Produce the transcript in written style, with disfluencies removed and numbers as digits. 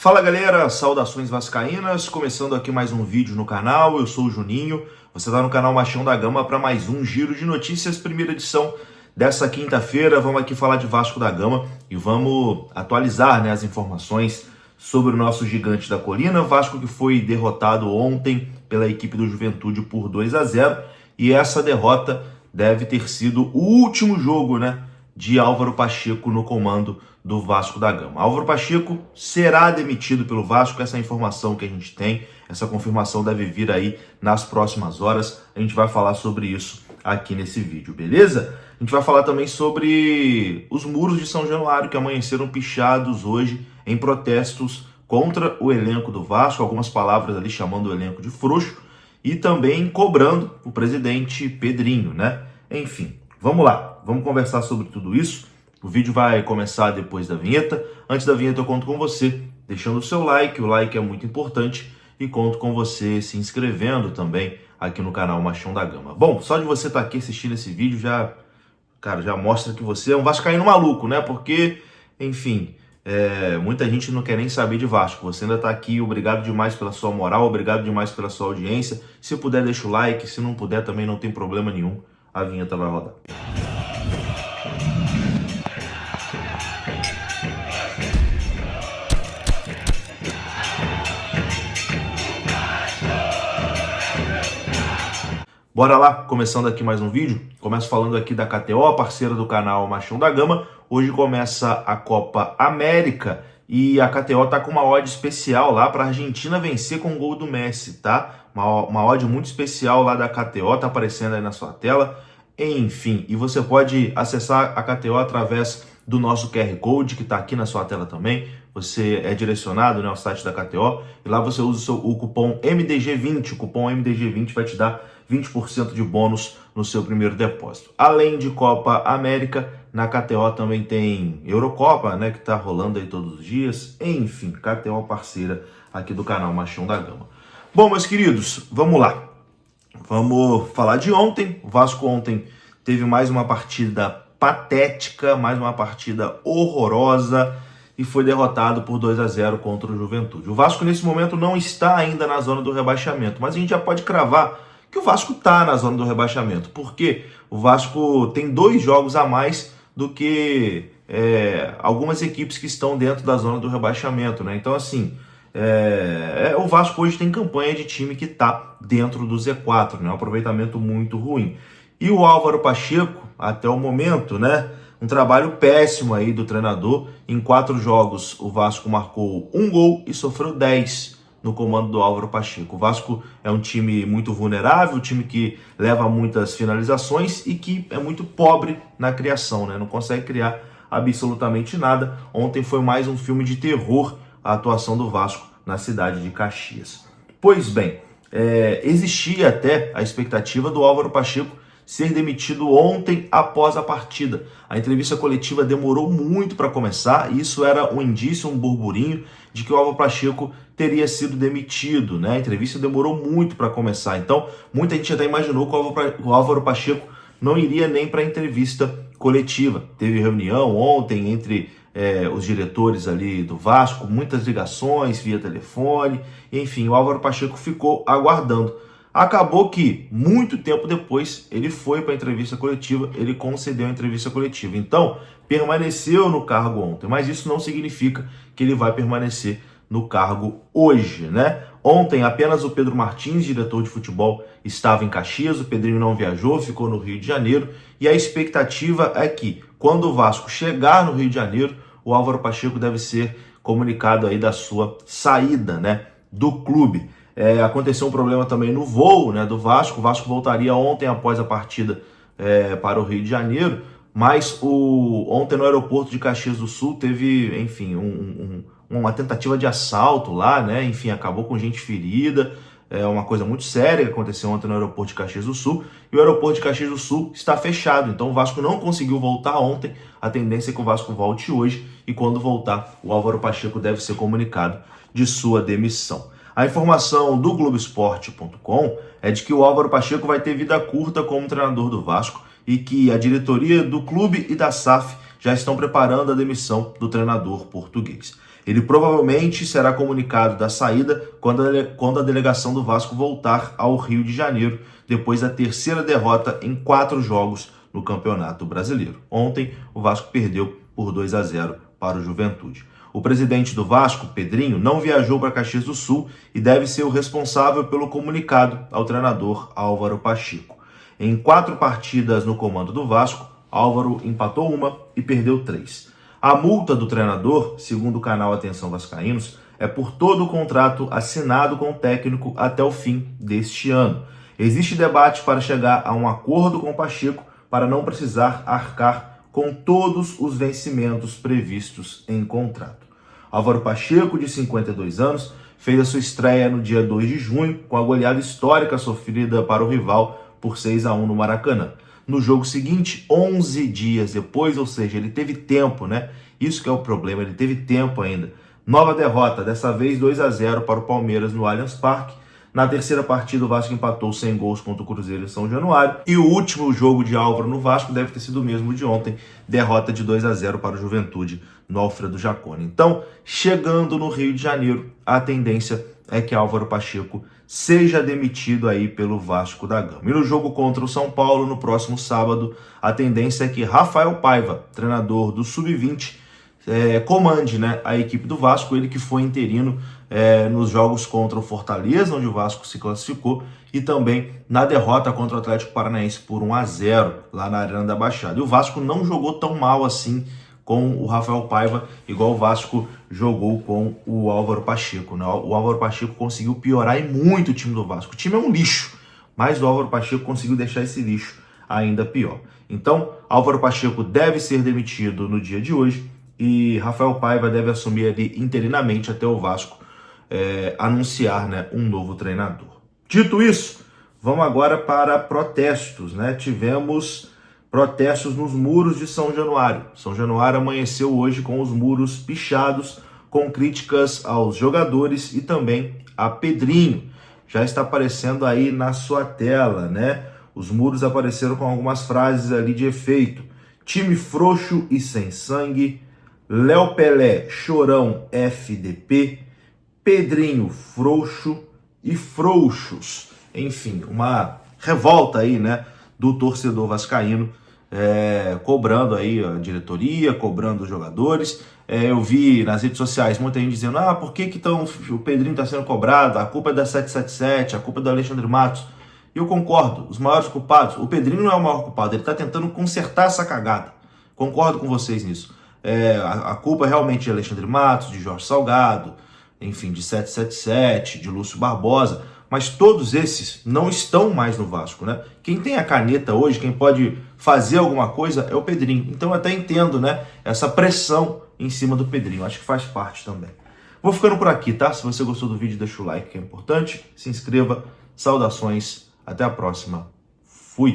Fala galera, saudações vascaínas, começando aqui mais um vídeo no canal, eu sou o Juninho, você está no canal Machão da Gama para mais um Giro de Notícias, primeira edição dessa quinta-feira. Vamos aqui falar de Vasco da Gama e vamos atualizar, as informações sobre o nosso gigante da colina, Vasco que foi derrotado ontem pela equipe do Juventude por 2-0 e essa derrota deve ter sido o último jogo, de Álvaro Pacheco no comando do Vasco da Gama. Álvaro Pacheco será demitido pelo Vasco, essa é a informação que a gente tem, essa confirmação deve vir aí nas próximas horas, a gente vai falar sobre isso aqui nesse vídeo, beleza? A gente vai falar também sobre os muros de São Januário que amanheceram pichados hoje em protestos contra o elenco do Vasco, algumas palavras ali chamando o elenco de frouxo e também cobrando o presidente Pedrinho, Enfim, vamos lá, vamos conversar sobre tudo isso. O vídeo vai começar depois da vinheta. Antes da vinheta eu conto com você deixando o seu like, o like é muito importante, e conto com você se inscrevendo também aqui no canal Machão da Gama. Bom, só de você estar aqui assistindo esse vídeo já mostra que você é um vascaíno maluco, Porque, enfim, muita gente não quer nem saber de Vasco. Você ainda está aqui, obrigado demais pela sua moral, obrigado demais pela sua audiência. Se puder, deixa o like, se não puder também não tem problema nenhum, a vinheta vai rodar. Bora lá, começando aqui mais um vídeo. Começo falando aqui da KTO, parceira do canal Machão da Gama. Hoje começa a Copa América e a KTO tá com uma odd especial lá para a Argentina vencer com o gol do Messi, tá? Uma odd muito especial lá da KTO, tá aparecendo aí na sua tela. Enfim, e você pode acessar a KTO através do nosso QR Code, que tá aqui na sua tela também. Você é direcionado ao site da KTO e lá você usa o cupom MDG20. O cupom MDG20 vai te dar 20% de bônus no seu primeiro depósito. Além de Copa América, na KTO também tem Eurocopa, que tá rolando aí todos os dias. Enfim, KTO parceira aqui do canal Machão da Gama. Bom, meus queridos, vamos lá. Vamos falar de ontem. O Vasco ontem teve mais uma partida patética, mais uma partida horrorosa e foi derrotado por 2-0 contra o Juventude. O Vasco nesse momento não está ainda na zona do rebaixamento, mas a gente já pode cravar que o Vasco está na zona do rebaixamento, porque o Vasco tem 2 jogos a mais do que algumas equipes que estão dentro da zona do rebaixamento, Então, assim, o Vasco hoje tem campanha de time que está dentro do Z4, Um aproveitamento muito ruim. E o Álvaro Pacheco, até o momento, um trabalho péssimo aí do treinador. Em 4 jogos, o Vasco marcou 1 gol e sofreu 10 no comando do Álvaro Pacheco. O Vasco é um time muito vulnerável, um time que leva muitas finalizações e que é muito pobre na criação, Não consegue criar absolutamente nada. Ontem foi mais um filme de terror a atuação do Vasco na cidade de Caxias. Pois bem, existia até a expectativa do Álvaro Pacheco ser demitido ontem após a partida. A entrevista coletiva demorou muito para começar e isso era um indício, um burburinho de que o Álvaro Pacheco teria sido demitido, A entrevista demorou muito para começar, então muita gente até imaginou que o Álvaro Pacheco não iria nem para a entrevista coletiva. Teve reunião ontem entre os diretores ali do Vasco, muitas ligações via telefone, enfim, o Álvaro Pacheco ficou aguardando. Acabou que, muito tempo depois, ele foi para a entrevista coletiva, ele concedeu a entrevista coletiva. Então, permaneceu no cargo ontem, mas isso não significa que ele vai permanecer no cargo hoje, Ontem, apenas o Pedro Martins, diretor de futebol, estava em Caxias, o Pedrinho não viajou, ficou no Rio de Janeiro, e a expectativa é que, quando o Vasco chegar no Rio de Janeiro, o Álvaro Pacheco deve ser comunicado aí da sua saída, do clube. Aconteceu um problema também no voo, do Vasco. O Vasco voltaria ontem após a partida para o Rio de Janeiro, mas ontem no aeroporto de Caxias do Sul teve, enfim, uma tentativa de assalto lá, Enfim, acabou com gente ferida. É uma coisa muito séria que aconteceu ontem no aeroporto de Caxias do Sul, e o aeroporto de Caxias do Sul está fechado, então o Vasco não conseguiu voltar ontem. A tendência é que o Vasco volte hoje, e quando voltar, o Álvaro Pacheco deve ser comunicado de sua demissão. A informação do Globoesporte.com é de que o Álvaro Pacheco vai ter vida curta como treinador do Vasco e que a diretoria do clube e da SAF já estão preparando a demissão do treinador português. Ele provavelmente será comunicado da saída quando a delegação do Vasco voltar ao Rio de Janeiro, depois da terceira derrota em 4 jogos no Campeonato Brasileiro. Ontem, o Vasco perdeu por 2-0 para o Juventude. O presidente do Vasco, Pedrinho, não viajou para Caxias do Sul e deve ser o responsável pelo comunicado ao treinador Álvaro Pacheco. Em 4 partidas no comando do Vasco, Álvaro empatou 1 e perdeu 3. A multa do treinador, segundo o canal Atenção Vascaínos, é por todo o contrato assinado com o técnico até o fim deste ano. Existe debate para chegar a um acordo com o Pacheco para não precisar arcar com todos os vencimentos previstos em contrato. Álvaro Pacheco, de 52 anos, fez a sua estreia no dia 2 de junho com a goleada histórica sofrida para o rival por 6-1 no Maracanã. No jogo seguinte, 11 dias depois, ou seja, ele teve tempo, né? Isso que é o problema, ele teve tempo ainda. Nova derrota, dessa vez 2-0 para o Palmeiras no Allianz Parque. Na terceira partida, o Vasco empatou sem gols contra o Cruzeiro em São Januário. E o último jogo de Álvaro no Vasco deve ter sido o mesmo de ontem, derrota de 2-0 para o Juventude no Alfredo Jaconi. Então, chegando no Rio de Janeiro, a tendência é que Álvaro Pacheco seja demitido aí pelo Vasco da Gama. E no jogo contra o São Paulo, no próximo sábado, a tendência é que Rafael Paiva, treinador do Sub-20, comande, né, a equipe do Vasco, ele que foi interino nos jogos contra o Fortaleza, onde o Vasco se classificou, e também na derrota contra o Atlético Paranaense por 1-0 lá na Arena da Baixada. E o Vasco não jogou tão mal assim com o Rafael Paiva, igual o Vasco jogou com o Álvaro Pacheco, né? O Álvaro Pacheco conseguiu piorar e muito o time do Vasco. O time é um lixo, mas o Álvaro Pacheco conseguiu deixar esse lixo ainda pior. Então, Álvaro Pacheco deve ser demitido no dia de hoje e Rafael Paiva deve assumir ali interinamente até o Vasco anunciar, né, um novo treinador. Dito isso, vamos agora para protestos, né? Tivemos protestos nos muros de São Januário. São Januário amanheceu hoje com os muros pichados, com críticas aos jogadores e também a Pedrinho. Já está aparecendo aí na sua tela, né? Os muros apareceram com algumas frases ali de efeito. Time frouxo e sem sangue. Léo Pelé, chorão FDP. Pedrinho, frouxo e frouxos. Enfim, uma revolta aí, né, do torcedor vascaíno, cobrando aí a diretoria, cobrando os jogadores. Eu vi nas redes sociais muita gente dizendo, por que o Pedrinho está sendo cobrado? A culpa é da 777, a culpa é do Alexandre Matos. E eu concordo, os maiores culpados, o Pedrinho não é o maior culpado, ele está tentando consertar essa cagada. Concordo com vocês nisso. A culpa é realmente de Alexandre Matos, de Jorge Salgado, enfim, de 777, de Lúcio Barbosa, mas todos esses não estão mais no Vasco, né? Quem tem a caneta hoje, quem pode fazer alguma coisa é o Pedrinho. Então eu até entendo, né, essa pressão em cima do Pedrinho, acho que faz parte também. Vou ficando por aqui, tá? Se você gostou do vídeo, deixa o like, que é importante. Se inscreva, saudações, até a próxima. Fui!